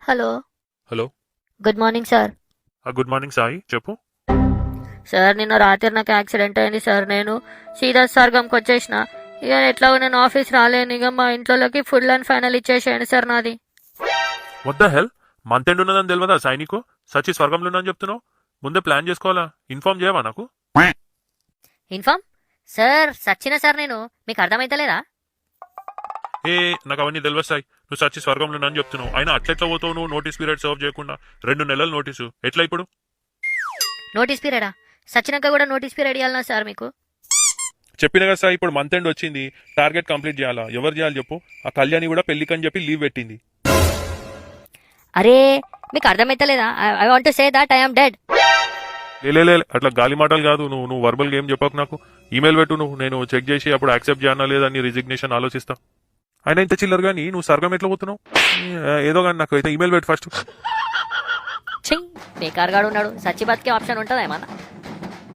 Hello hello. Good morning sir. Good morning Sai, చెప్పు. Sir నిన్న రాత్రి నాకు యాక్సిడెంట్ అయింది సార్. నేను సీదా స్వర్గంకి వచ్చేసిన. ఇక ఎట్లాగో నేను ఆఫీస్ రాలేను. ఇక మా ఇంట్లోకి ఫుల్ అండ్ ఫైనల్ ఇచ్చేసేయండి సార్ నాది. What the hell, month end ఉన్నదని తెలియదా సాయి నీకు? సచి స్వర్గంలో ఉన్నదని చెప్తున్నావు. ముందే ప్లాన్ చేసుకోవాలా, ఇన్ఫార్మ్ చేయవా నాకు? ఇన్ఫామ్ సార్ సచ్చిన సార్ నేను, మీకు అర్థమైతలేదా? ఏ నాకు అవన్నీ తెలియదు సాయి. నువ్వు సచి స్వర్గంలో ఉన్నదని చెప్తున్నావు, అయినా అట్లెట్లా పోతావు నువ్వు? నోటీస్ పీరియడ్ సర్వ్ చేయకుండా 2 నెలల నోటీసు ఎట్లా ఇప్పుడు? నోటీస్ పీరియడా? సచ్చినాక కూడా నోటీస్ పీరియడ్ ఇవ్వాలన్నా సార్ మీకు? చెప్పిన కదా సాయి, ఇప్పుడు మంత్ ఎండ్ వచ్చింది, టార్గెట్ కంప్లీట్ చేయాలా. ఎవరు చేయాలి చెప్పు? ఆ కళ్యాణి కూడా పెళ్లికని చెప్పి లీవ్ పెట్టింది. అరే మీకు అర్థమైతలేదా? I want to say that I am dead. లే అట్లా గాలి మాటలు కాదు. నువ్వు వర్బల్ గేమ్ చెప్పకు నాకు. ఈమెయిల్ పెట్టు నువ్వు, నేను చెక్ చేసి అప్పుడు యాక్సెప్ట్ చేయనా లేదా నీ రిజిగ్నేషన్ ఆలోచిస్తా. అయినా ఇంత చిల్లర కానీ నువ్వు స్వర్గం ఎట్లా పోతున్నావు? ఏదో కానీ నాకు అయితే ఈమెయిల్ పెట్టు ఫస్ట్. చెయ్యి బేకార్ గాడు ఉన్నాడు, సచ్చి బతికే ఆప్షన్ ఉంటుందా ఏమన్నా?